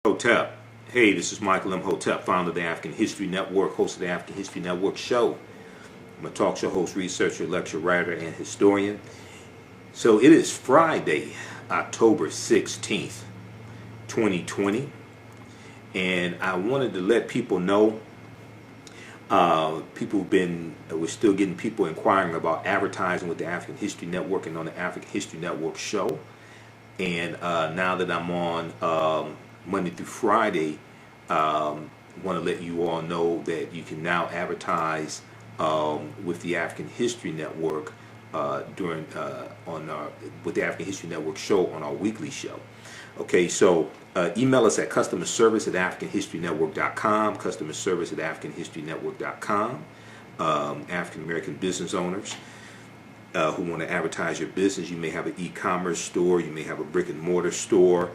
Imhotep. Hey, this is Michael Imhotep, founder of the African History Network, host of the African History Network show. I'm a talk show host, researcher, lecturer, writer, and historian. So it is Friday, October 16th, 2020, and I wanted to let people know, we're still getting people inquiring about advertising with the African History Network and on the African History Network show. And now that I'm on Monday through Friday, want to let you all know that you can now advertise with the African History Network with the African History Network show on our weekly show. Okay, so email us at customerservice@africanhistorynetwork.com, customerservice@africanhistorynetwork.com. African American business owners who want to advertise your business. You may have an e-commerce store, you may have a brick and mortar store,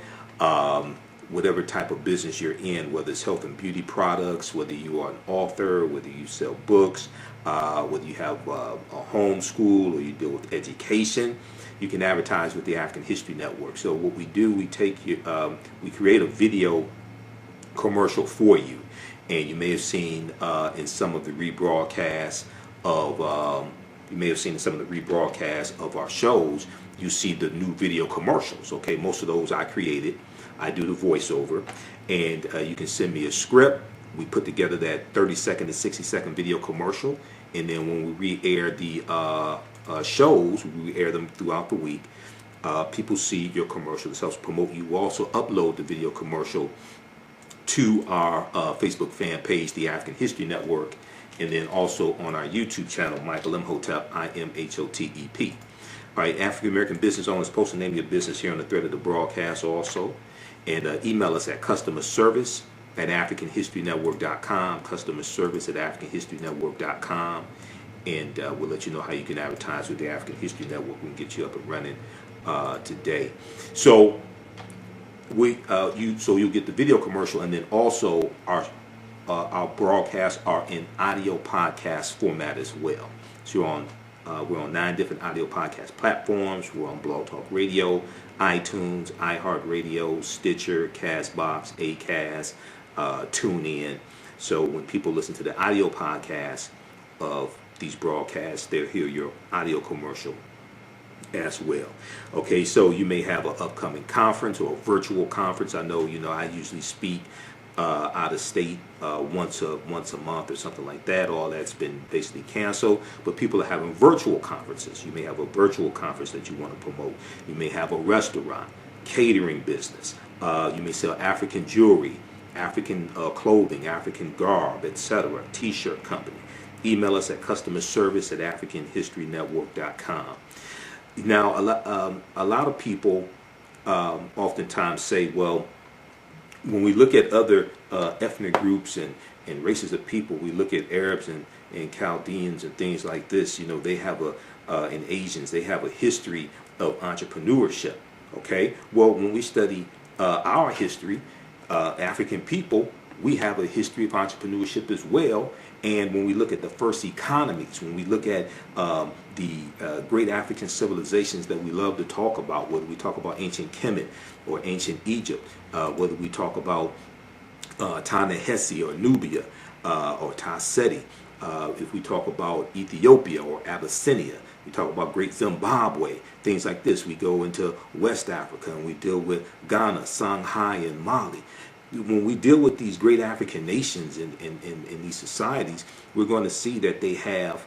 whatever type of business you're in, whether it's health and beauty products, whether you are an author, whether you sell books, whether you have a home school or you deal with education, you can advertise with the African History Network. So what we do, we create a video commercial for you, and you may have seen in some of the rebroadcasts of our shows, you see the new video commercials. Okay, most of those I created. I do the voiceover, and you can send me a script. We put together that 30-second to 60-second video commercial, and then when we re-air the shows, we re-air them throughout the week. People see your commercial. This helps promote you. We also upload the video commercial to our Facebook fan page, the African History Network, and then also on our YouTube channel, Michael Imhotep, Imhotep. All right, African American business owners, post the name of your business here on the thread of the broadcast also. And email us at customerservice@africanhistorynetwork.com, customerservice@africanhistorynetwork.com, and we'll let you know how you can advertise with the African History Network. We can get you up and running today. So you'll get the video commercial, and then also our broadcasts are in audio podcast format as well. So we're on 9 different audio podcast platforms. We're on Blog Talk Radio, iTunes, iHeartRadio, Stitcher, Castbox, Acast, TuneIn. So when people listen to the audio podcast of these broadcasts, they'll hear your audio commercial as well. Okay, so you may have an upcoming conference or a virtual conference. I know, I usually speak out of state once a month or something like that. All that's been basically canceled, but people are having virtual conferences. You may have a virtual conference that you want to promote. You may have a restaurant, catering business. You may sell African jewelry, African clothing, African garb, etc. T-shirt company. Email us at customerservice@africanhistorynetwork.com. Now, a lot of people oftentimes say, well, when we look at other ethnic groups and races of people, we look at Arabs and Chaldeans and things like this. They have and Asians, they have a history of entrepreneurship. Okay, well, when we study our history, African people, we have a history of entrepreneurship as well. And when we look at the first economies, when we look at the great African civilizations that we love to talk about, whether we talk about ancient Kemet or ancient Egypt, whether we talk about Ta-Nehesi or Nubia or Ta-Seti, if we talk about Ethiopia or Abyssinia, we talk about Great Zimbabwe, things like this. We go into West Africa and we deal with Ghana, Songhai, and Mali. When we deal with these great African nations in these societies, we're going to see that they have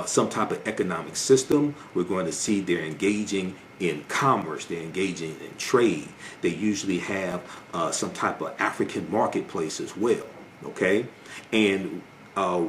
some type of economic system. We're going to see they're engaging in commerce, they're engaging in trade. They usually have some type of African marketplace as well, okay? And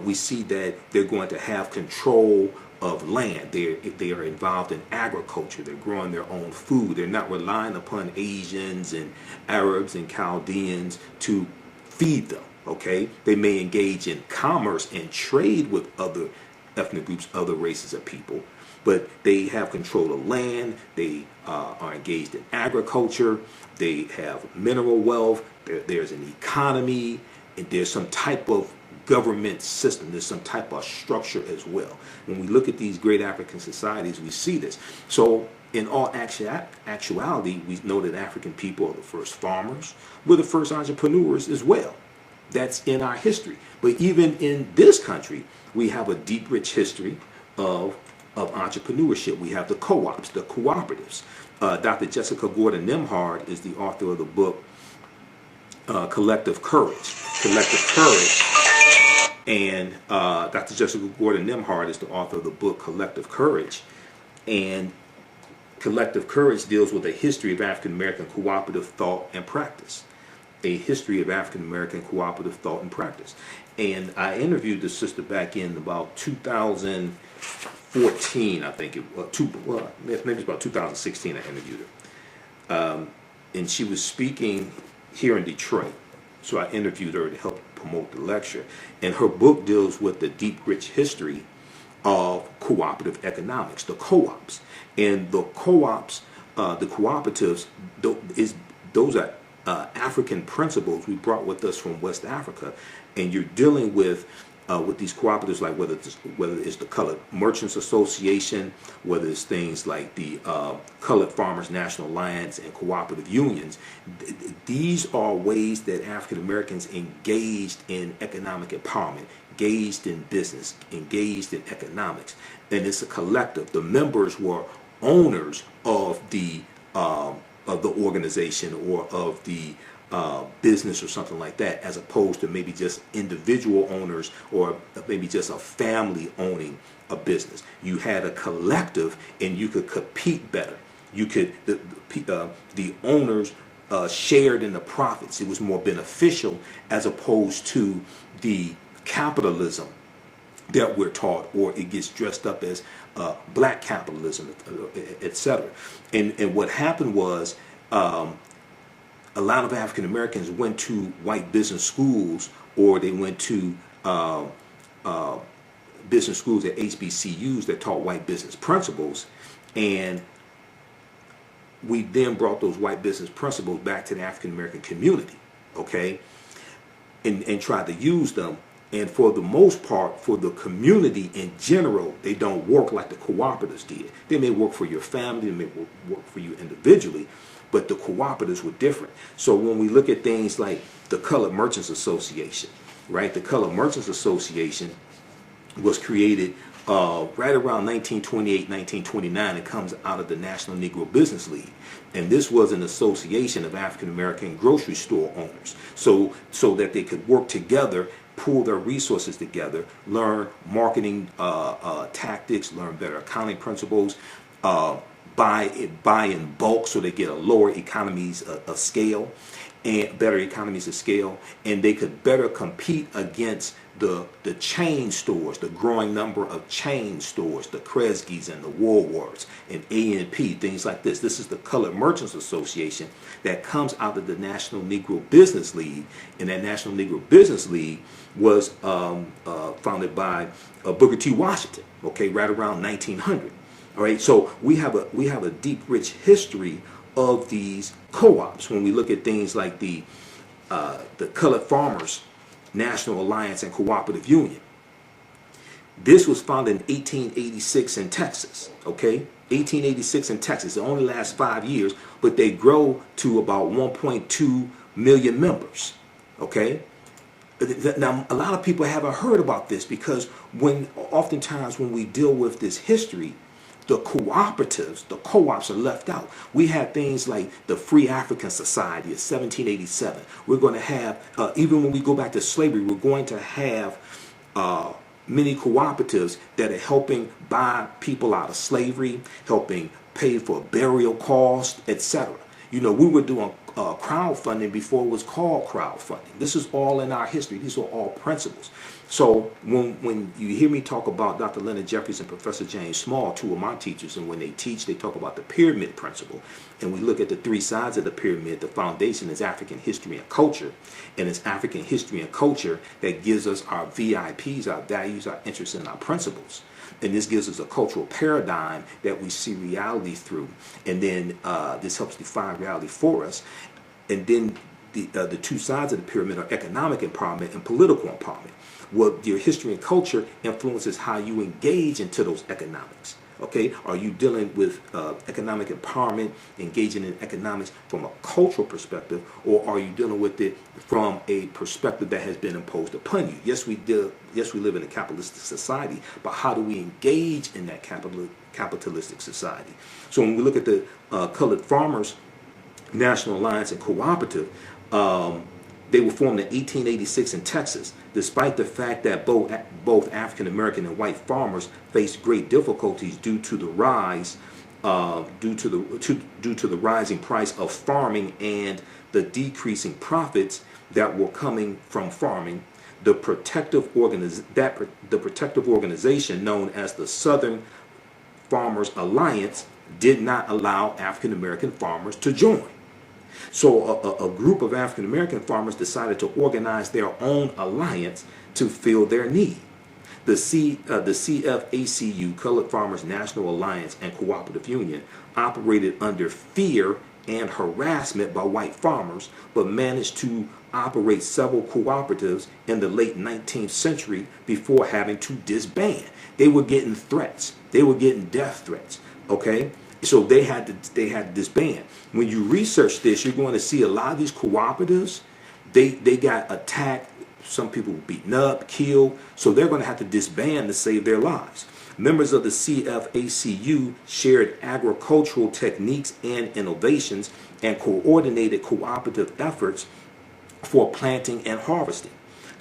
we see that they're going to have control of land. They are involved in agriculture. They're growing their own food. They're not relying upon Asians and Arabs and Chaldeans to feed them, okay? They may engage in commerce and trade with other ethnic groups, other races of people, but they have control of land. They are engaged in agriculture. They have mineral wealth. There's an economy, and there's some type of government system. There's some type of structure as well. When we look at these great African societies, we see this. So in all actuality, we know that African people are the first farmers, we're the first entrepreneurs as well. That's in our history. But even in this country, we have a deep, rich history of entrepreneurship. We have the co-ops, the cooperatives. Dr. Jessica Gordon Nimhard is the author of the book Collective Courage. Collective Courage. And Dr. Jessica Gordon Nimhard is the author of the book Collective Courage. And Collective Courage deals with a history of African American cooperative thought and practice. A history of African American cooperative thought and practice. And I interviewed this sister back in about 2014, I think it was. Maybe it's about 2016 I interviewed her. And she was speaking here in Detroit. So I interviewed her to help promote the lecture. And her book deals with the deep, rich history of cooperative economics, the co-ops. And the co-ops, the cooperatives, those are African principles we brought with us from West Africa. And you're dealing with these cooperatives, like whether it's the Colored Merchants Association, whether it's things like the Colored Farmers National Alliance and cooperative unions. These are ways that African Americans engaged in economic empowerment, engaged in business, engaged in economics. And it's a collective. The members were owners of the organization or of the business or something like that, as opposed to maybe just individual owners or maybe just a family owning a business. You had a collective and you could compete better. You could, the owners shared in the profits. It was more beneficial as opposed to the capitalism that we're taught, or it gets dressed up as black capitalism, etc. And what happened was a lot of African Americans went to white business schools, or they went to business schools at HBCUs that taught white business principles, and we then brought those white business principles back to the African American community, okay, and tried to use them. And for the most part, for the community in general, they don't work like the cooperatives did. They may work for your family, they may work for you individually, but the cooperatives were different. So when we look at things like the Colored Merchants Association, right? The Colored Merchants Association was created right around 1928, 1929. It comes out of the National Negro Business League. And this was an association of African American grocery store owners, so that they could work together, pool their resources together, learn marketing tactics, learn better accounting principles, buy in bulk so they get a lower economies of scale and better economies of scale, and they could better compete against the chain stores, the growing number of chain stores, the Kresge's and the Woolworths and A&P, things like this. This is the Colored Merchants Association that comes out of the National Negro Business League, and that National Negro Business League was founded by Booker T. Washington, okay, right around 1900. All right, so we have a deep, rich history of these co-ops. When we look at things like the Colored Farmers National Alliance and Cooperative Union, this was founded in 1886 in Texas. Okay, 1886 in Texas. It only lasts 5 years, but they grow to about 1.2 million members. Okay. Now, a lot of people haven't heard about this because oftentimes when we deal with this history, the cooperatives, the co-ops are left out. We had things like the Free African Society of 1787. We're going to have, even when we go back to slavery, we're going to have many cooperatives that are helping buy people out of slavery, helping pay for burial costs, etc. You know, we were doing crowdfunding before it was called crowdfunding. This is all in our history. These are all principles. So when you hear me talk about Dr. Leonard Jeffries and Professor James Small, two of my teachers, and when they teach, they talk about the pyramid principle. And we look at the three sides of the pyramid. The foundation is African history and culture. And it's African history and culture that gives us our VIPs, our values, our interests, and our principles. And this gives us a cultural paradigm that we see reality through. And then this helps define reality for us. And then the two sides of the pyramid are economic empowerment and political empowerment. Well, your history and culture influences how you engage into those economics. Okay, are you dealing with economic empowerment, engaging in economics from a cultural perspective, or are you dealing with it from a perspective that has been imposed upon you? Yes, we do. Yes, we live in a capitalistic society, but how do we engage in that capitalistic society? So when we look at the Colored Farmers National Alliance and Cooperative, they were formed in 1886 in Texas, despite the fact that both African American and white farmers faced great difficulties due to the rising price of farming and the decreasing profits that were coming from farming. The protective organization known as the Southern Farmers Alliance did not allow African American farmers to join. So a group of African American farmers decided to organize their own alliance to fill their need. The CFACU, Colored Farmers National Alliance and Cooperative Union, operated under fear and harassment by white farmers, but managed to operate several cooperatives in the late 19th century before having to disband. They were getting threats. They were getting death threats. Okay? So they had to disband. When you research this, you're going to see a lot of these cooperatives, they got attacked. Some people were beaten up, killed. So they're going to have to disband to save their lives. Members of the CFACU shared agricultural techniques and innovations and coordinated cooperative efforts for planting and harvesting.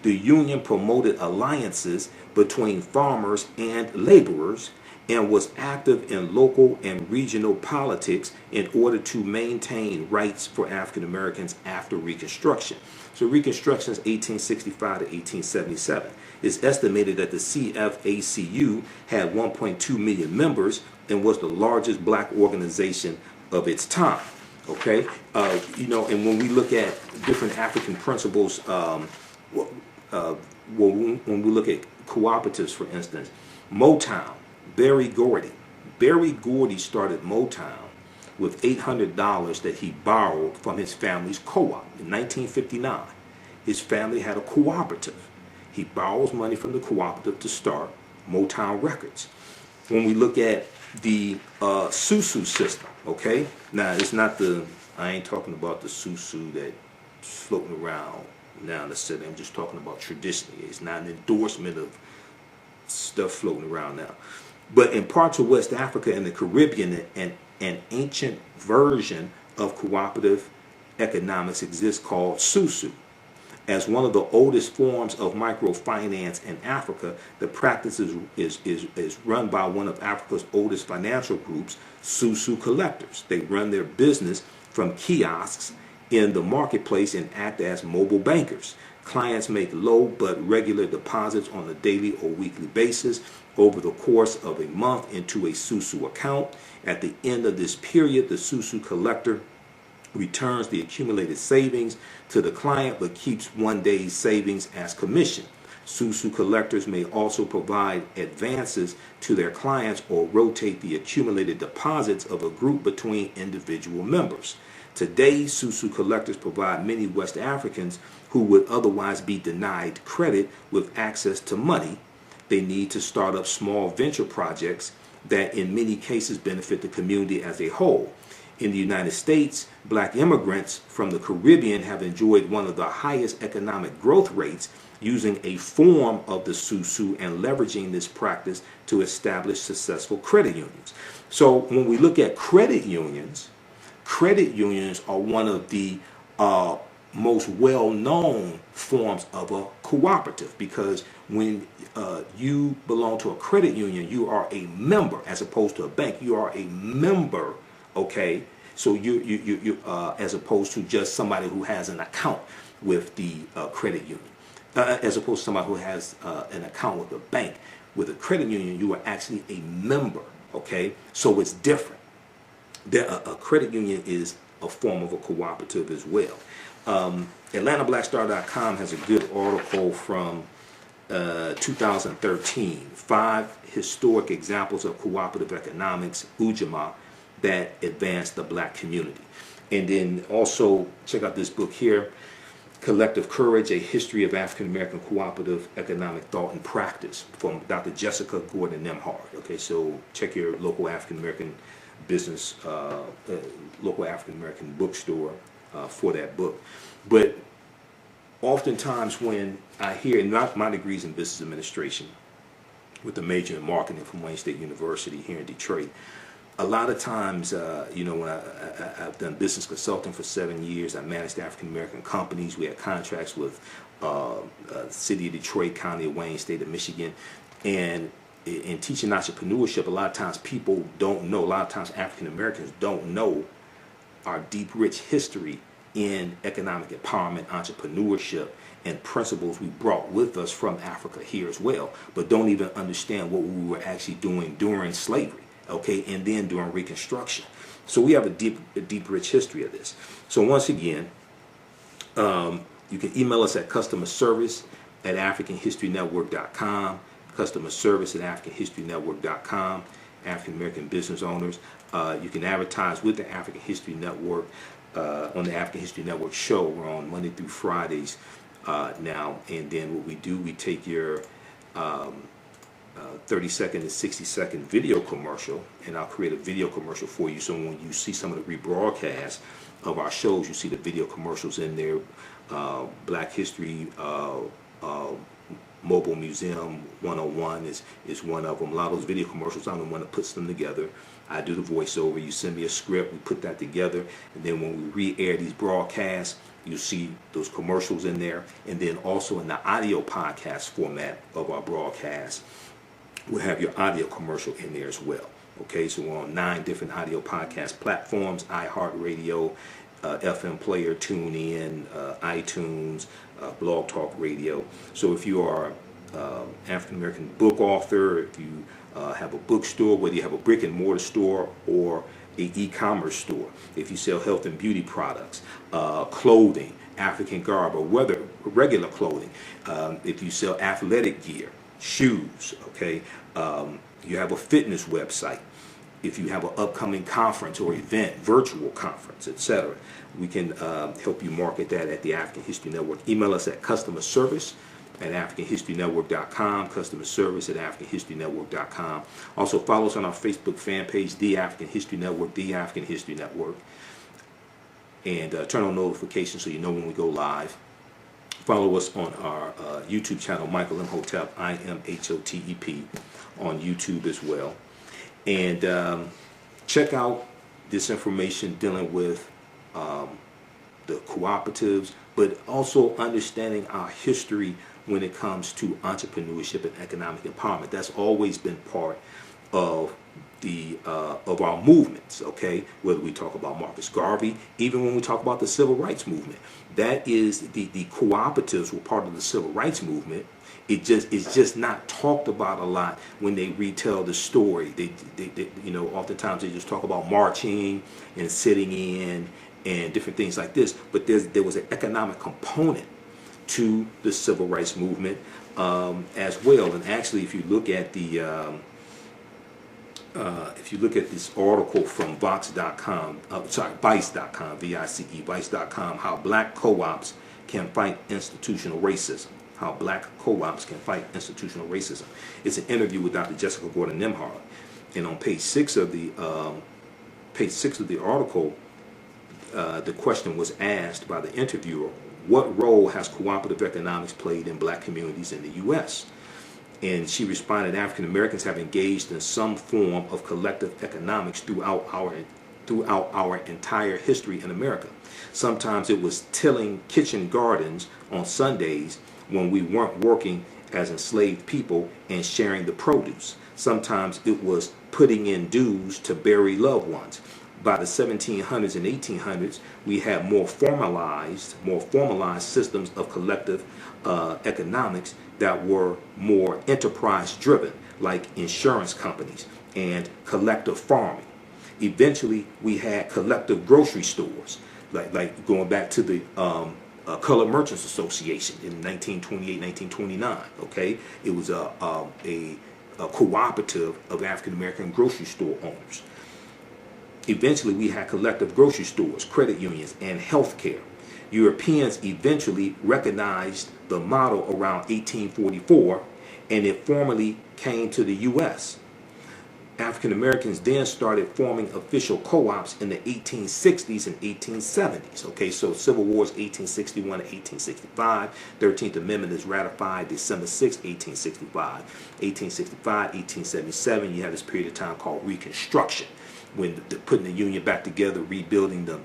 The union promoted alliances between farmers and laborers and was active in local and regional politics in order to maintain rights for African Americans after Reconstruction. So Reconstruction is 1865 to 1877. It's estimated that the CFACU had 1.2 million members and was the largest black organization of its time. Okay, and when we look at different African principles, when we look at cooperatives, for instance, Motown. Berry Gordy started Motown with $800 that he borrowed from his family's co-op in 1959. His family had a cooperative. He borrows money from the cooperative to start Motown Records. When we look at the Susu system, okay? Now, I ain't talking about the Susu that's floating around now in the city. I'm just talking about traditionally. It's not an endorsement of stuff floating around now. But in parts of West Africa and the Caribbean, an ancient version of cooperative economics exists called Susu. As one of the oldest forms of microfinance in Africa, the practice is run by one of Africa's oldest financial groups, Susu collectors. They run their business from kiosks in the marketplace and act as mobile bankers. Clients make low but regular deposits on a daily or weekly basis over the course of a month into a Susu account. At the end of this period, the Susu collector returns the accumulated savings to the client but keeps one day's savings as commission. Susu collectors may also provide advances to their clients or rotate the accumulated deposits of a group between individual members. Today, Susu collectors provide many West Africans who would otherwise be denied credit with access to money. They need to start up small venture projects that in many cases benefit the community as a whole. In the United States, black immigrants from the Caribbean have enjoyed one of the highest economic growth rates using a form of the Susu and leveraging this practice to establish successful credit unions. So when we look at credit unions are one of the most well-known forms of a cooperative, because when you belong to a credit union, you are a member as opposed to a bank. You are a member, okay? So you as opposed to just somebody who has an account with the credit union, as opposed to somebody who has an account with a bank. With a credit union, you are actually a member, okay? So it's different. A credit union is a form of a cooperative as well. AtlantaBlackStar.com has a good article from 2013, 5 historic examples of cooperative economics, Ujamaa, that advance the black community. And then also check out this book here, Collective Courage, A History of African American Cooperative Economic Thought and Practice from Dr. Jessica Gordon Nemhard. Okay, so check your local African American business, local African American bookstore for that book. But oftentimes when I hear, not my degrees in business administration with a major in marketing from Wayne State University here in Detroit, a lot of times, when I've done business consulting for 7 years, I managed African American companies. We had contracts with City of Detroit, County of Wayne, State of Michigan, and in teaching entrepreneurship, a lot of times people don't know. A lot of times African Americans don't know our deep, rich history in economic empowerment, entrepreneurship, and principles we brought with us from Africa here as well, but don't even understand what we were actually doing during slavery. Okay, and then during Reconstruction. So we have a deep, rich history of this. So once again, you can email us at customerservice@africanhistorynetwork.com, customerservice@africanhistorynetwork.com, African American business owners. You can advertise with the African History Network on the African History Network show. We're on Monday through Fridays now, and then what we do, we take your 30-second and 60-second video commercial, and I'll create a video commercial for you. So when you see some of the rebroadcasts of our shows, you see the video commercials in there. Black History Mobile Museum 101 is one of them. A lot of those video commercials, I'm the one that puts them together. I do the voiceover. You send me a script, we put that together, and then when we re-air these broadcasts, you see those commercials in there. And then also in the audio podcast format of our broadcast, we'll have your audio commercial in there as well. Okay, so we're on 9 different audio podcast platforms: iHeartRadio, FM Player, TuneIn, iTunes, Blog Talk Radio. So if you are African American book author, if you have a bookstore, whether you have a brick and mortar store or a e-commerce store, if you sell health and beauty products, clothing, African garb, or whether regular clothing, if you sell athletic gear, shoes, okay, you have a fitness website, if you have an upcoming conference or event, virtual conference, etc., we can help you market that at the African History Network. Email us at customerservice@africanhistorynetwork.com, customerservice@africanhistorynetwork.com. Also follow us on our Facebook fan page, The African History Network, The African History Network, and turn on notifications so you know when we go live. Follow us on our YouTube channel, Michael Imhotep, IMHOTEP, on YouTube as well. And check out this information dealing with the cooperatives, but also understanding our history when it comes to entrepreneurship and economic empowerment. That's always been part of the of our movements, okay? Whether we talk about Marcus Garvey, even when we talk about the civil rights movement, that is the cooperatives were part of the civil rights movement. It's just not talked about a lot when they retell the story. They oftentimes they just talk about marching and sitting in and different things like this. But there was an economic component to the civil rights movement as well. And actually, if you look at this article from Vice.com, Vice.com, how black co-ops can fight institutional racism. How black co-ops can fight institutional racism. It's an interview with Dr. Jessica Gordon Nemhard, and on page 6 of the article, the question was asked by the interviewer: what role has cooperative economics played in black communities in the U.S.? And she responded, African Americans have engaged in some form of collective economics throughout our entire history in America. Sometimes it was tilling kitchen gardens on Sundays when we weren't working as enslaved people and sharing the produce. Sometimes it was putting in dues to bury loved ones. By the 1700s and 1800s, we had more formalized systems of collective economics that were more enterprise driven, like insurance companies and collective farming. Eventually, we had collective grocery stores, like going back to the Colored Merchants Association in 1928, 1929. Okay, it was a cooperative of African American grocery store owners. Eventually, we had collective grocery stores, credit unions, and health care. Europeans eventually recognized the model around 1844, and it formally came to the U.S. African Americans then started forming official co-ops in the 1860s and 1870s. Okay, so Civil War is 1861 to 1865. 13th Amendment is ratified December 6, 1865. 1865, 1877, you have this period of time called Reconstruction, when putting the Union back together, rebuilding the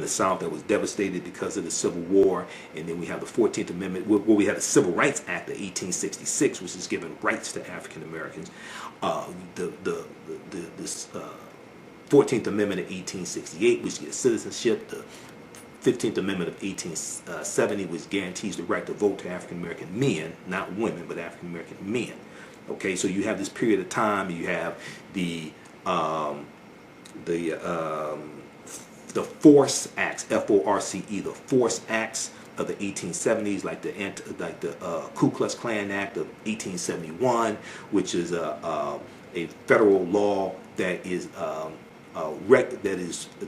South that was devastated because of the Civil War. And then we have the 14th Amendment, where we have the Civil Rights Act of 1866, which is giving rights to African Americans. The 14th Amendment of 1868, which gives citizenship. The 15th Amendment of 1870, which guarantees the right to vote to African American men, not women, but African American men. Okay, so you have this period of time. You have the Force Acts, F-O-R-C-E, the Force Acts of the 1870s, like the Ku Klux Klan Act of 1871, which is a federal law that is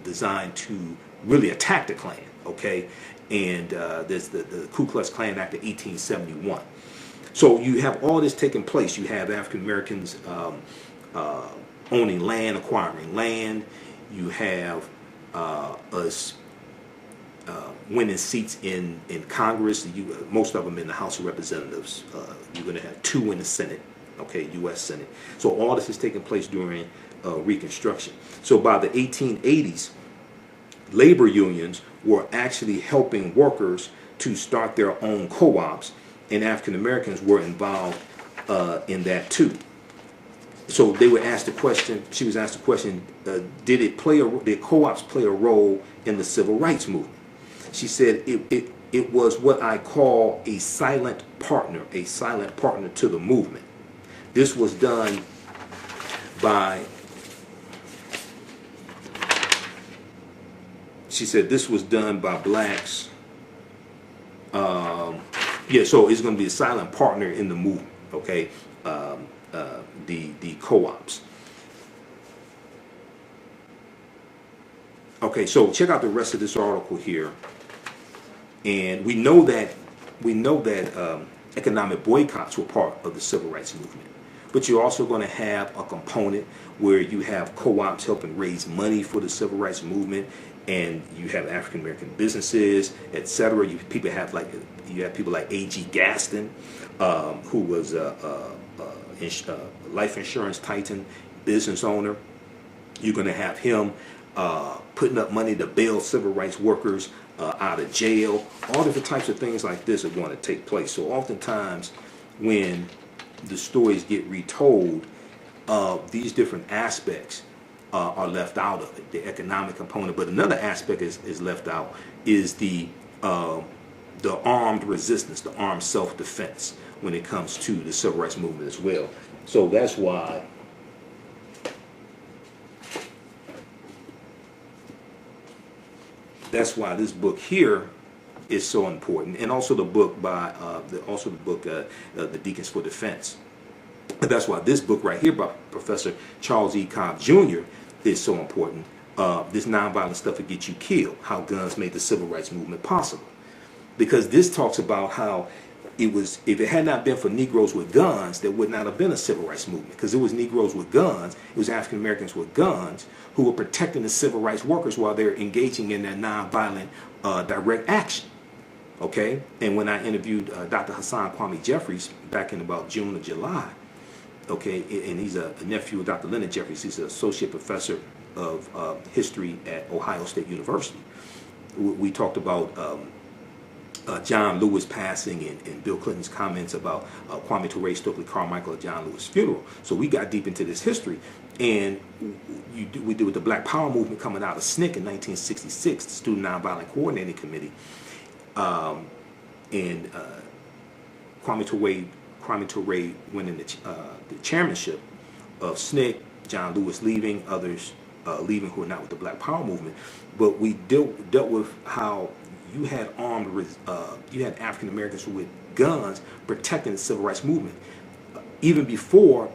designed to really attack the Klan. Okay, and there's the Ku Klux Klan Act of 1871. So you have all this taking place. You have African Americans owning land, acquiring land. You have us winning seats in Congress. Most of them in the House of Representatives. You're going to have 2 in the Senate, okay, U.S. Senate. So all this is taking place during Reconstruction. So by the 1880s, labor unions were actually helping workers to start their own co-ops, and African Americans were involved in that too. So they were asked the question. She was asked the question: did co-ops play a role in the civil rights movement? She said it was what I call a silent partner to the movement. This was done by. She said this was done by blacks. So it's going to be a silent partner in the movement. Okay. The co-ops. Okay, so check out the rest of this article here, and we know that economic boycotts were part of the civil rights movement, but you're also going to have a component where you have co-ops helping raise money for the civil rights movement, and you have African American businesses, etc. You have people like A.G. Gaston, who was life insurance titan, business owner. You're going to have him putting up money to bail civil rights workers out of jail. All different types of things like this are going to take place. So oftentimes when the stories get retold, these different aspects are left out of it, the economic component. But another aspect is left out is the armed resistance, the armed self-defense when it comes to the civil rights movement as well. So that's why this book here is so important, and also the book by the Deacons for Defense. That's why this book right here by Professor Charles E. Cobb Jr. is so important. This nonviolent stuff that gets you killed, how guns made the civil rights movement possible. Because this talks about how if it had not been for Negroes with guns, there would not have been a civil rights movement. Because it was Negroes with guns, it was African Americans with guns who were protecting the civil rights workers while they're engaging in that nonviolent direct action. Okay? And when I interviewed Dr. Hassan Kwame Jeffries back in about June or July, okay, and he's a nephew of Dr. Leonard Jeffries. He's an associate professor of history at Ohio State University. We talked about John Lewis passing and Bill Clinton's comments about Kwame Ture, Stokely Carmichael at John Lewis' funeral. So we got deep into this history, and we did with the Black Power movement coming out of SNCC in 1966, the Student Nonviolent Coordinating Committee, and Kwame Ture winning the chairmanship of SNCC, John Lewis leaving, others leaving who are not with the Black Power movement. But we dealt with how you had you had African Americans with guns protecting the civil rights movement. Even before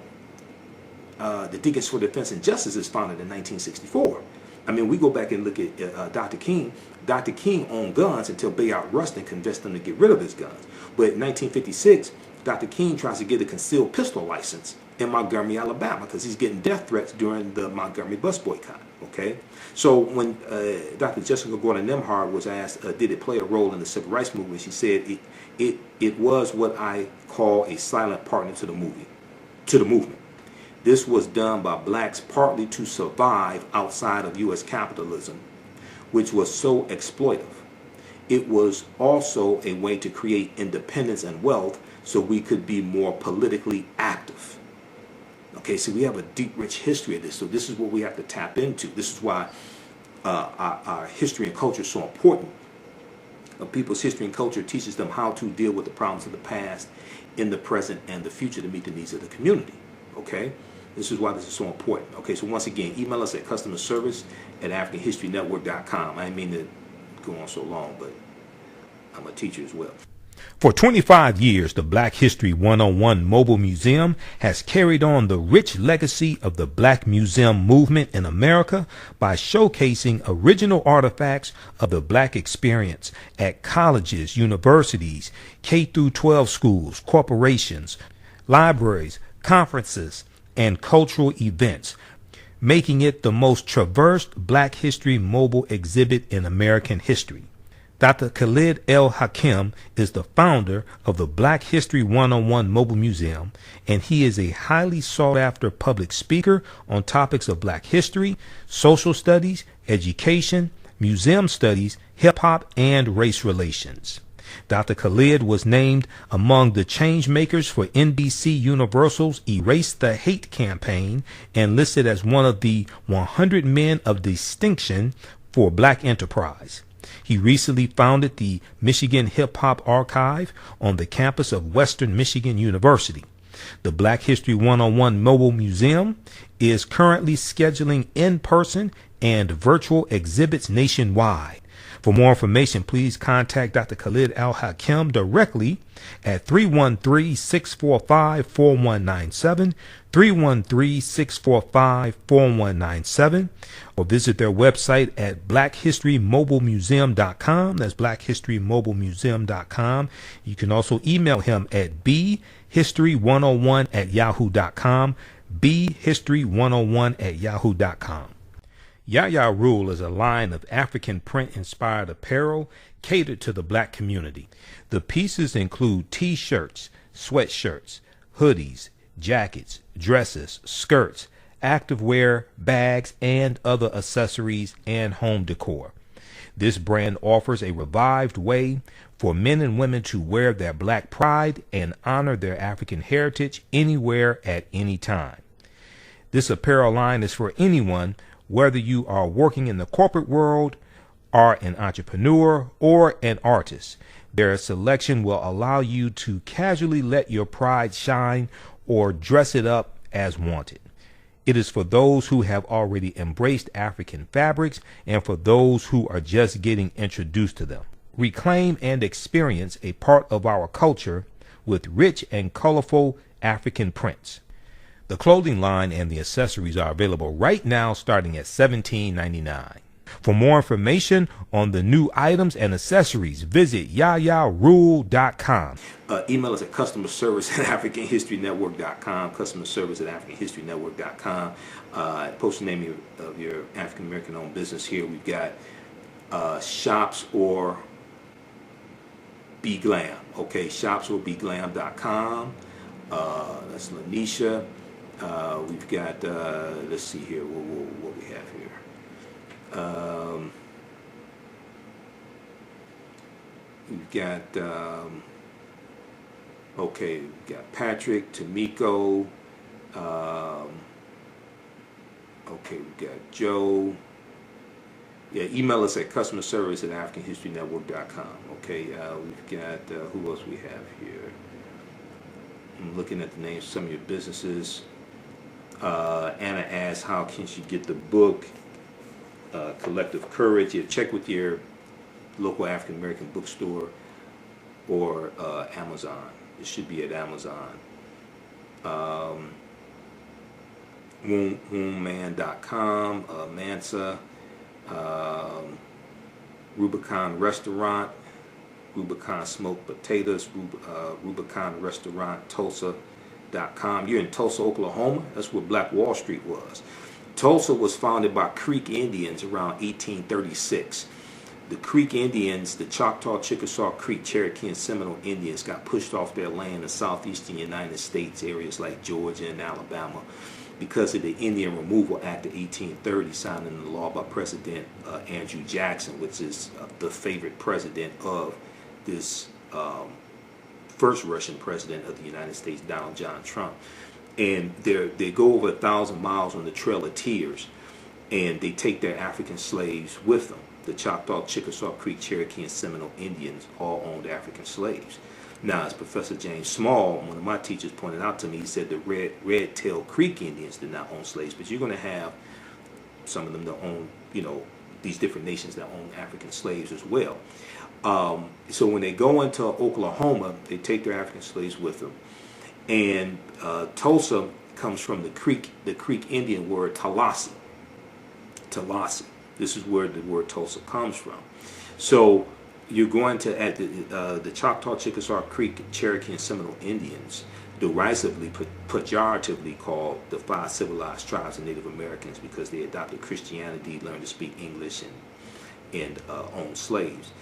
the Deacons for Defense and Justice is founded in 1964, I mean, we go back and look at Dr. King. Dr. King owned guns until Bayard Rustin convinced him to get rid of his guns. But in 1956, Dr. King tries to get a concealed pistol license in Montgomery, Alabama, because he's getting death threats during the Montgomery bus boycott. Okay, so when Dr. Jessica Gordon Nimhard was asked, did it play a role in the civil rights movement, she said it was what I call a silent partner to the movement. This was done by blacks partly to survive outside of U.S. capitalism, which was so exploitive. It was also a way to create independence and wealth so we could be more politically active. Okay, so we have a deep, rich history of this. So this is what we have to tap into. This is why our history and culture is so important. People's history and culture teaches them how to deal with the problems of the past in the present and the future to meet the needs of the community. Okay, this is why this is so important. Okay, so once again, email us at customerservice@africanhistorynetwork.com. I didn't mean to go on so long, but I'm a teacher as well. For 25 years, the Black History 101 Mobile Museum has carried on the rich legacy of the Black Museum movement in America by showcasing original artifacts of the Black experience at colleges, universities, K-12 schools, corporations, libraries, conferences, and cultural events, making it the most traversed Black History mobile exhibit in American history. Dr. Khalid El Hakim is the founder of the Black History 101 Mobile Museum, and he is a highly sought-after public speaker on topics of Black history, social studies, education, museum studies, hip-hop, and race relations. Dr. Khalid was named among the change makers for NBC Universal's Erase the Hate campaign and listed as one of the 100 men of distinction for Black enterprise. He recently founded the Michigan Hip Hop Archive on the campus of Western Michigan University. The Black History 101 Mobile Museum is currently scheduling in-person and virtual exhibits nationwide. For more information, please contact Dr. Khalid Al Hakim directly at 313-645-4197, 313-645-4197, or visit their website at blackhistorymobilemuseum.com. That's blackhistorymobilemuseum.com. You can also email him at bhistory101@yahoo.com, bhistory101@yahoo.com. Yaya Rule is a line of African print-inspired apparel catered to the Black community. The pieces include t-shirts, sweatshirts, hoodies, jackets, dresses, skirts, activewear, bags, and other accessories and home decor. This brand offers a revived way for men and women to wear their Black pride and honor their African heritage anywhere at any time. This apparel line is for anyone, whether you are working in the corporate world, are an entrepreneur, or an artist. Their selection will allow you to casually let your pride shine or dress it up as wanted. It is for those who have already embraced African fabrics and for those who are just getting introduced to them. Reclaim and experience a part of our culture with rich and colorful African prints. The clothing line and the accessories are available right now starting at $17.99. For more information on the new items and accessories, visit yayarule.com. Email us at customerservice@africanhistorynetwork.com, customerservice@africanhistorynetwork.com. Post the name of your African American owned business here. We've got shops or Be Glam. Okay, shops or beglam.com. That's Lanisha. We've got, let's see here, what we have here. We've got, okay, we've got Patrick, Tamiko, okay, we've got Joe. Yeah, email us at customerservice@africanhistorynetwork.com. Okay, we've got, who else we have here? I'm looking at the names of some of your businesses. Anna asks, how can she get the book, Collective Courage? Yeah, check with your local African American bookstore or Amazon. It should be at Amazon. Wombman.com, Mansa. Rubicon Restaurant, Rubicon Smoked Potatoes, Rubicon Restaurant, Tulsa.com. You're in Tulsa, Oklahoma. That's where Black Wall Street was. Tulsa was founded by Creek Indians around 1836. The Creek Indians, the Choctaw, Chickasaw, Creek, Cherokee, and Seminole Indians got pushed off their land in southeastern United States, areas like Georgia and Alabama, because of the Indian Removal Act of 1830, signed into law by President Andrew Jackson, which is the favorite president of this first Russian president of the United States, Donald John Trump. And they go over 1,000 miles on the Trail of Tears, and they take their African slaves with them. The Choctaw, Chickasaw, Creek, Cherokee, and Seminole Indians all owned African slaves. Now, as Professor James Small, one of my teachers, pointed out to me, he said the Red-tailed Creek Indians did not own slaves, but you're going to have some of them that own, these different nations that own African slaves as well. So when they go into Oklahoma, they take their African slaves with them. And Tulsa comes from the Creek Indian word Tallahassee. Tallahassee. This is where the word Tulsa comes from. So you're going to, at the Choctaw, Chickasaw, Creek, Cherokee, and Seminole Indians, derisively, pejoratively called the 5 civilized tribes of Native Americans, because they adopted Christianity, learned to speak English, and owned slaves.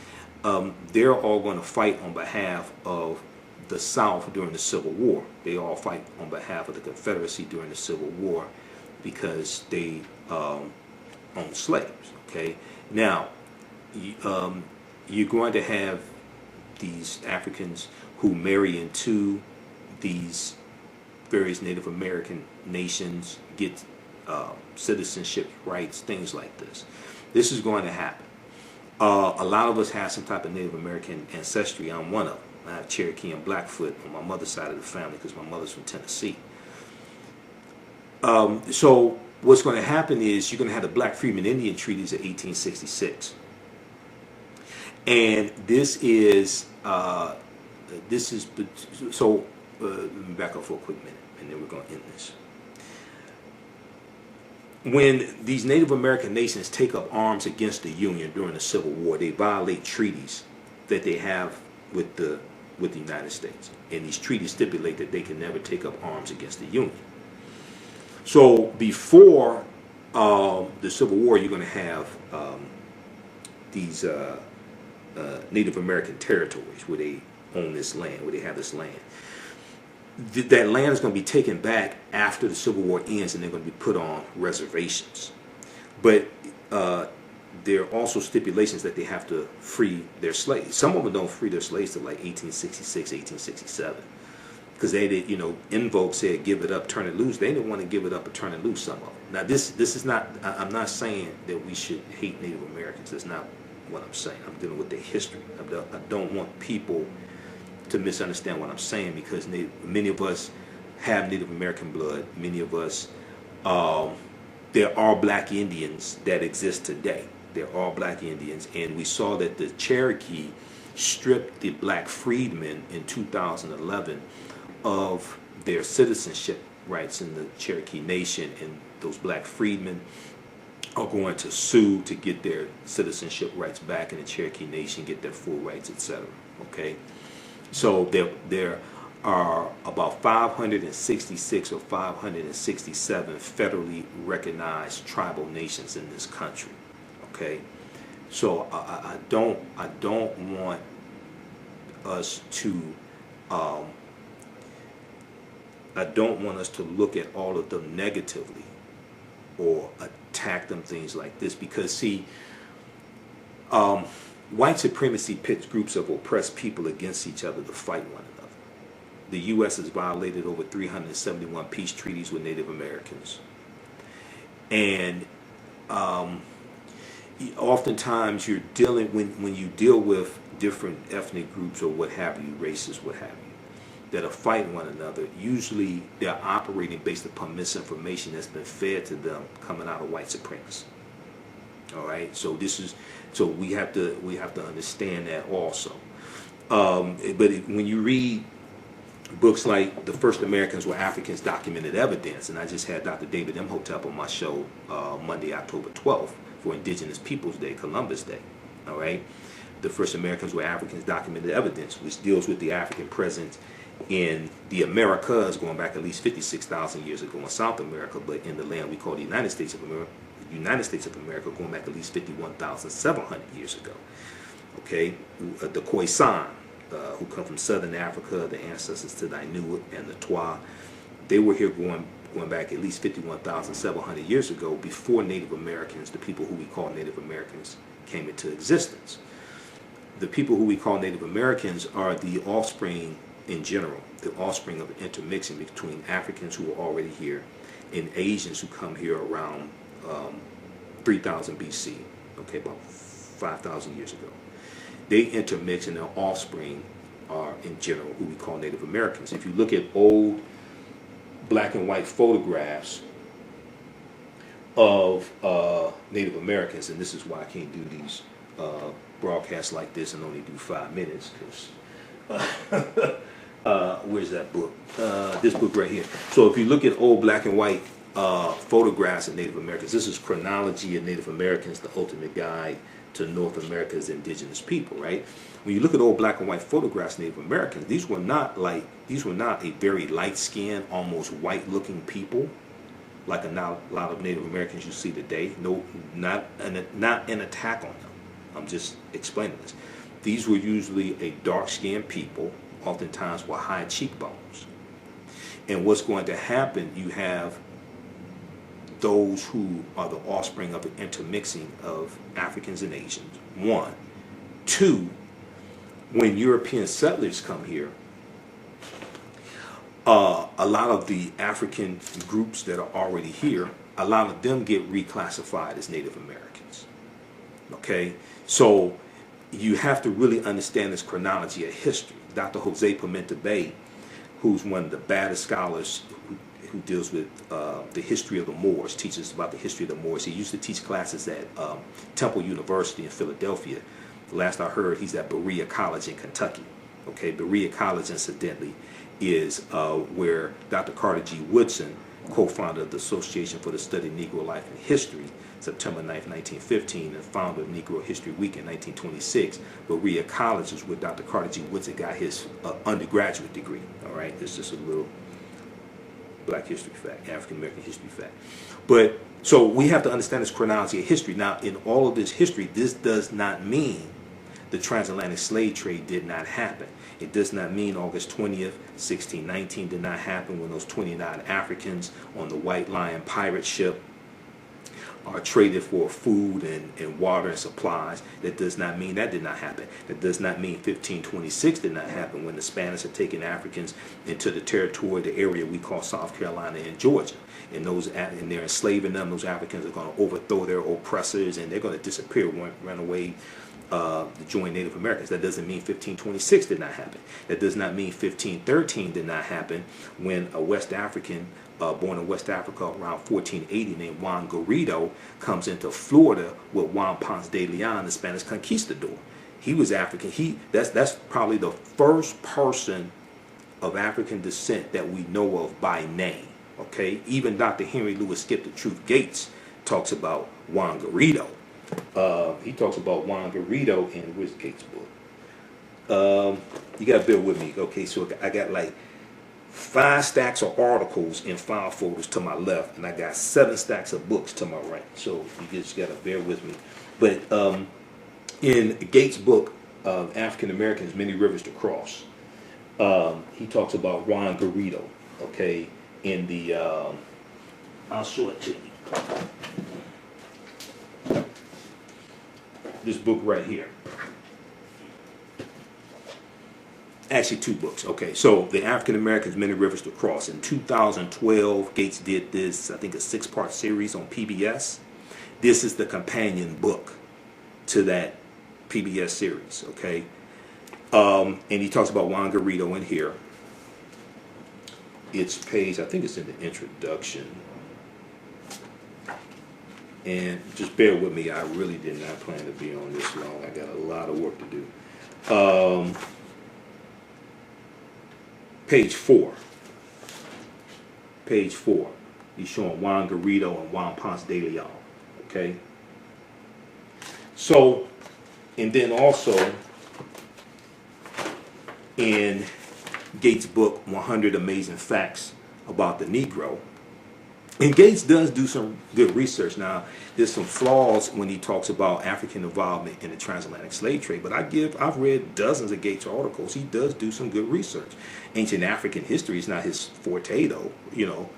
They're all going to fight on behalf of the South during the Civil War. They all fight on behalf of the Confederacy during the Civil War because they own slaves. Okay, now you're going to have these Africans who marry into these various Native American nations, get citizenship rights, things like this. This is going to happen. A lot of us have some type of Native American ancestry. I'm one of them. I have Cherokee and Blackfoot on my mother's side of the family because my mother's from Tennessee. So what's going to happen is you're going to have the Black Freedmen Indian Treaties of 1866. And this is, so let me back up for a quick minute, and then we're going to end this. When these Native American nations take up arms against the Union during the Civil War, they violate treaties that they have with the United States. And these treaties stipulate that they can never take up arms against the Union. So before the Civil War, you're going to have these Native American territories where they own this land, where they have this land. That land is going to be taken back after the Civil War ends, and they're going to be put on reservations. But there are also stipulations that they have to free their slaves. Some of them don't free their slaves till like 1866, 1867. Because they did, In Vogue said, give it up, turn it loose. They didn't want to give it up or turn it loose, some of them. Now, this is not, I'm not saying that we should hate Native Americans. That's not what I'm saying. I'm dealing with their history. I don't want people to misunderstand what I'm saying, because many of us have Native American blood. Many of us, there are black Indians that exist today. There are black Indians, and we saw that the Cherokee stripped the black freedmen in 2011 of their citizenship rights in the Cherokee Nation, and those black freedmen are going to sue to get their citizenship rights back in the Cherokee Nation, get their full rights, etc. Okay, so there are about 566 or 567 federally recognized tribal nations in this country. Okay, so I don't want us to I don't want us to look at all of them negatively or attack them, things like this, because see, white supremacy pits groups of oppressed people against each other to fight one another. The U.S. has violated over 371 peace treaties with Native Americans, and oftentimes you're dealing, when you deal with different ethnic groups or what have you, races, what have you, that are fighting one another, usually they're operating based upon misinformation that's been fed to them coming out of white supremacy. All right, so we have to understand that also. But when you read books like The First Americans Were Africans, Documented Evidence, and I just had Dr. David Imhotep on my show Monday, October 12th, for Indigenous Peoples Day, Columbus Day. All right. The first Americans were Africans, documented evidence, which deals with the African presence in the Americas going back at least 56,000 years ago in South America, but in the land we call the United States of America, going back at least 51,700 years ago. Okay, the Khoisan, who come from southern Africa, the ancestors to the Inuit and the Twa, they were here going back at least 51,700 years ago, before Native Americans, the people who we call Native Americans, came into existence. The people who we call Native Americans are the offspring, in general, the offspring of intermixing between Africans who are already here and Asians who come here around 3000 BC, okay, about 5,000 years ago. They intermix, and their offspring are, in general, who we call Native Americans. If you look at old black and white photographs of Native Americans, and this is why I can't do these broadcasts like this and only do 5 minutes, because where's that book? This book right here. So if you look at old black and white photographs of Native Americans, this is Chronology of Native Americans, the ultimate guide to North America's indigenous people, right? When you look at old black and white photographs of Native Americans, these were not a very light-skinned, almost white-looking people, like a lot of Native Americans you see today. No, not an attack on them. I'm just explaining this. These were usually a dark-skinned people, oftentimes with high cheekbones. And what's going to happen, you have those who are the offspring of the intermixing of Africans and Asians, one. Two, when European settlers come here, a lot of the African groups that are already here, a lot of them get reclassified as Native Americans. Okay? So you have to really understand this chronology of history. Dr. Jose Pimenta Bay, who's one of the baddest scholars who deals with the history of the Moors, teaches about the history of the Moors. He used to teach classes at Temple University in Philadelphia. The last I heard, he's at Berea College in Kentucky. Okay, Berea College, incidentally, is where Dr. Carter G. Woodson, co-founder of the Association for the Study of Negro Life and History, September 9th, 1915, and founder of Negro History Week in 1926. Berea College is where Dr. Carter G. Woodson got his undergraduate degree. All right, it's just a little Black history fact, African American history fact. But so we have to understand this chronology of history. Now, in all of this history, this does not mean the transatlantic slave trade did not happen. It does not mean August 20th, 1619 did not happen when those 29 Africans on the White Lion pirate ship are traded for food and water and supplies. That does not mean that did not happen. That does not mean 1526 did not happen when the Spanish had taken Africans into the territory, the area we call South Carolina and Georgia. And they're enslaving them. Those Africans are going to overthrow their oppressors, and they're going to disappear, run away to join Native Americans. That doesn't mean 1526 did not happen. That does not mean 1513 did not happen when a West African born in West Africa around 1480 named Juan Garrido comes into Florida with Juan Ponce de Leon, the Spanish conquistador. He was African. That's probably the first person of African descent that we know of by name. Okay, even Dr. Henry Louis Skip the Truth Gates talks about Juan Garrido. He talks about Juan Garrido in where's Gates' book? You gotta bear with me. Okay, so I got like 5 stacks of articles in file folders to my left, and I got 7 stacks of books to my right. So you just gotta bear with me. But in Gates' book, African Americans, Many Rivers to Cross, he talks about Juan Garrido. Okay, in the I'll show it to you. This book right here. Actually, 2 books. Okay, so the African Americans, Many Rivers to Cross. In 2012, Gates did this, I think, a 6-part series on PBS. This is the companion book to that PBS series. Okay, and he talks about Juan Garrido in here. It's page, I think it's in the introduction. And just bear with me, I really did not plan to be on this long. I got a lot of work to do. Page 4. Page 4. He's showing Juan Garrido and Juan Ponce de Leon. Okay? So, and then also in Gates' book, 100 Amazing Facts About the Negro. And Gates does do some good research. Now, there's some flaws when he talks about African involvement in the transatlantic slave trade, but I've read dozens of Gates articles. He does do some good research. Ancient African history is not his forte, though, you know.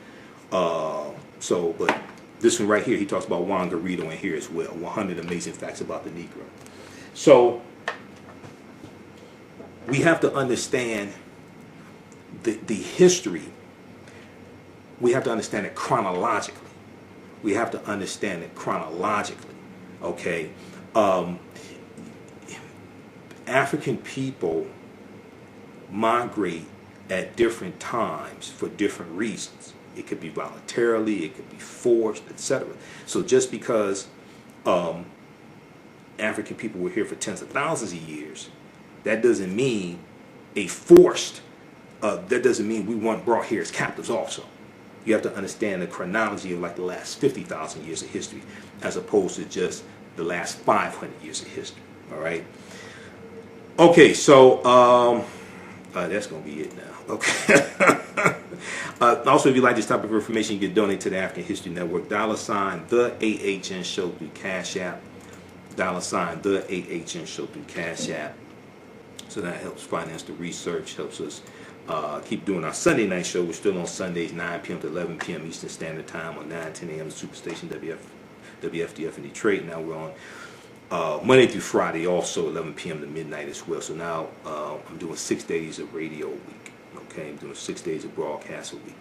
But this one right here, he talks about Juan Garrido in here as well, 100 Amazing Facts About the Negro. So we have to understand the history. We have to understand it chronologically. We have to understand it chronologically. Okay, African people migrate at different times for different reasons. It could be voluntarily, it could be forced, etc. So just because African people were here for tens of thousands of years, that doesn't mean that doesn't mean we weren't brought here as captives also. You have to understand the chronology of like the last 50,000 years of history as opposed to just the last 500 years of history. All right. Okay, so that's going to be it now. Okay. Also, if you like this type of information, you can donate to the African History Network. $ the AHN Show through Cash App. $ the AHN Show through Cash App. So that helps finance the research, helps us keep doing our Sunday night show. We're still on Sundays, 9 p.m. to 11 p.m. Eastern Standard Time on 9-10 a.m. Superstation WFDF in Detroit. Now we're on Monday through Friday, also 11 p.m. to midnight as well. So now I'm doing 6 days of radio a week. Okay, I'm doing 6 days of broadcast a week.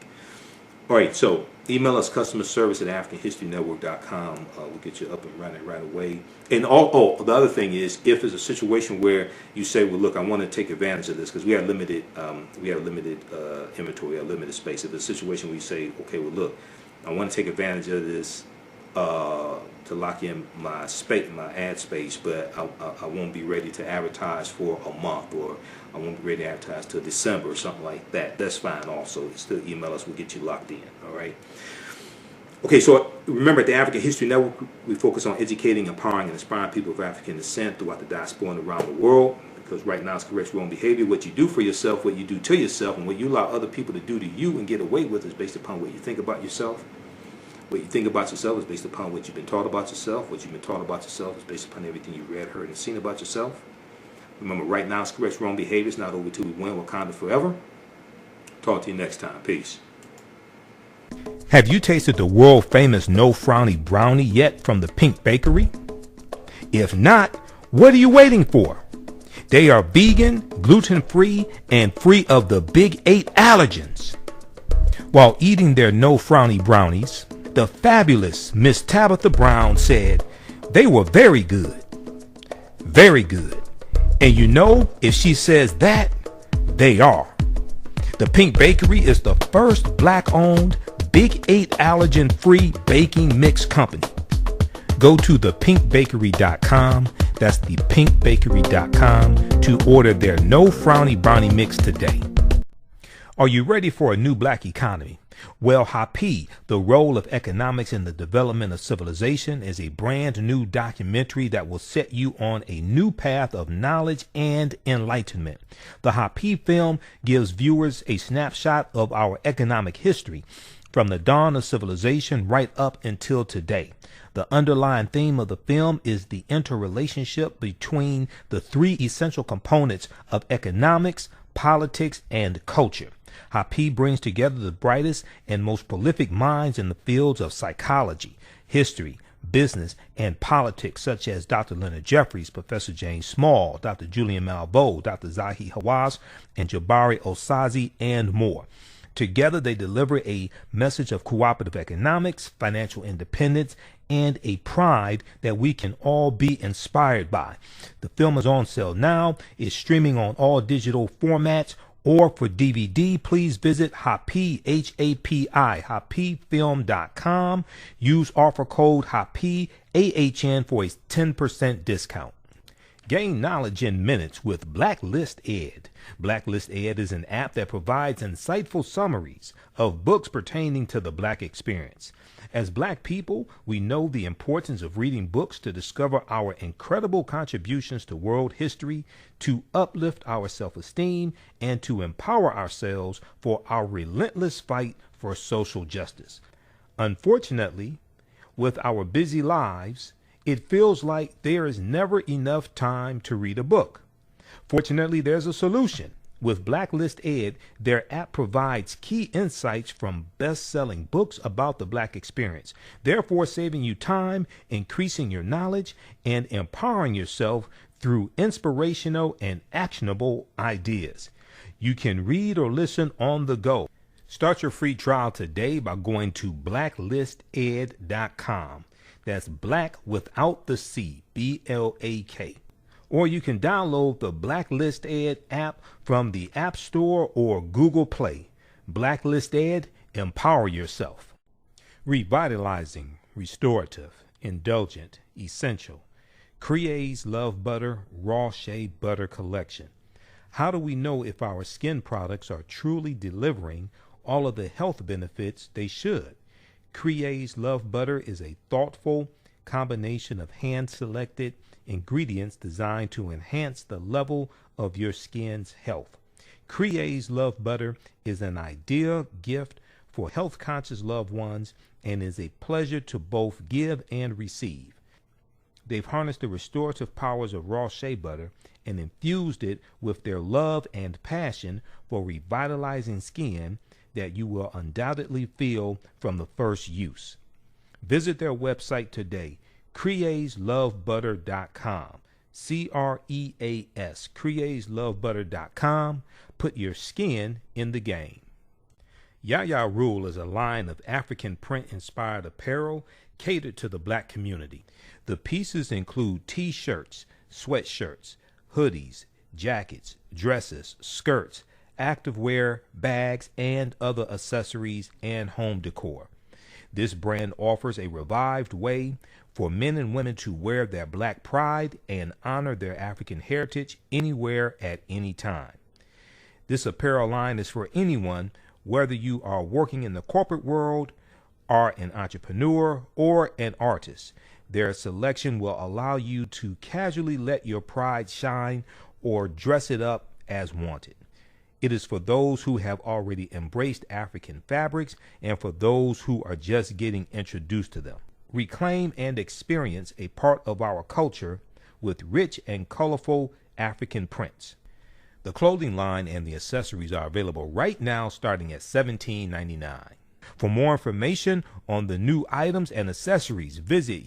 All right, so email us customer service at AfricanHistoryNetwork.com. We'll get you up and running right away. And the other thing is, if it's a situation where you say, well, look, I want to take advantage of this because we have limited inventory, we have limited space. If it's a situation where you say, okay, well, look, I want to take advantage of this to lock in my ad space, but I won't be ready to advertise for a month, or I won't be ready to advertise till December or something like that. That's fine also. Still email us. We'll get you locked in. All right. Okay, so remember, at the African History Network, we focus on educating, empowering, and inspiring people of African descent throughout the diaspora and around the world. Because right now it's correct wrong behavior. What you do for yourself, what you do to yourself, and what you allow other people to do to you and get away with is based upon what you think about yourself. What you think about yourself is based upon what you've been taught about yourself. What you've been taught about yourself is based upon everything you read, heard, and seen about yourself. Remember, right now it's correct wrong behavior. It's not over till we win. Wakanda forever. Talk to you next time. Peace. Have you tasted the world famous No Frowny Brownie yet from the Pink Bakery? If not, what are you waiting for? They are vegan, gluten-free, and free of the big 8 allergens. While eating their No Frowny Brownies, the fabulous Miss Tabitha Brown said they were very good. Very good. And you know, if she says that, they are. The Pink Bakery is the first black-owned, big 8 allergen-free baking mix company. Go to thepinkbakery.com, that's thepinkbakery.com, to order their No Frowny Brownie mix today. Are you ready for a new black economy? Well, Happy, the role of economics in the development of civilization, is a brand new documentary that will set you on a new path of knowledge and enlightenment. The Happy film gives viewers a snapshot of our economic history from the dawn of civilization right up until today. The underlying theme of the film is the interrelationship between the 3 essential components of economics, politics, and culture. Happy brings together the brightest and most prolific minds in the fields of psychology, history, business, and politics, such as Dr. Leonard Jeffries, Professor James Small, Dr. Julian Malveaux, Dr. Zahi Hawass, and Jabari Osazi, and more. Together, they deliver a message of cooperative economics, financial independence, and a pride that we can all be inspired by. The film is on sale now. It's streaming on all digital formats, or for DVD, please visit Happy, H-A-P-I, happyfilm.com. Use offer code HAPPY, AHN, for a 10% discount. Gain knowledge in minutes with Blacklist Ed. Blacklist Ed is an app that provides insightful summaries of books pertaining to the Black experience. As Black people, we know the importance of reading books to discover our incredible contributions to world history, to uplift our self-esteem, and to empower ourselves for our relentless fight for social justice. Unfortunately, with our busy lives, it feels like there is never enough time to read a book. Fortunately, there's a solution. With Blacklist Ed, their app provides key insights from best-selling books about the Black experience, therefore saving you time, increasing your knowledge, and empowering yourself through inspirational and actionable ideas. You can read or listen on the go. Start your free trial today by going to blacklisted.com. That's black without the C, BLAK. Or you can download the Blacklist Ed app from the App Store or Google Play. Blacklist Ed, empower yourself. Revitalizing, restorative, indulgent, essential. Crea's Love Butter Raw Shea Butter Collection. How do we know if our skin products are truly delivering all of the health benefits they should? Crea's Love Butter is a thoughtful combination of hand-selected ingredients designed to enhance the level of your skin's health. Crea's Love Butter is an ideal gift for health-conscious loved ones and is a pleasure to both give and receive. They've harnessed the restorative powers of raw shea butter and infused it with their love and passion for revitalizing skin that you will undoubtedly feel from the first use. Visit their website today, creaslovebutter.com. CREAS, creaslovebutter.com. Put your skin in the game. Yaya Rule is a line of African print-inspired apparel catered to the Black community. The pieces include t-shirts, sweatshirts, hoodies, jackets, dresses, skirts, activewear, bags, and other accessories and home decor. This brand offers a revived way for men and women to wear their Black pride and honor their African heritage anywhere at any time. This apparel line is for anyone, whether you are working in the corporate world, are an entrepreneur, or an artist. Their selection will allow you to casually let your pride shine or dress it up as wanted. It is for those who have already embraced African fabrics and for those who are just getting introduced to them. Reclaim and experience a part of our culture with rich and colorful African prints. The clothing line and the accessories are available right now starting at $17.99. For more information on the new items and accessories, visit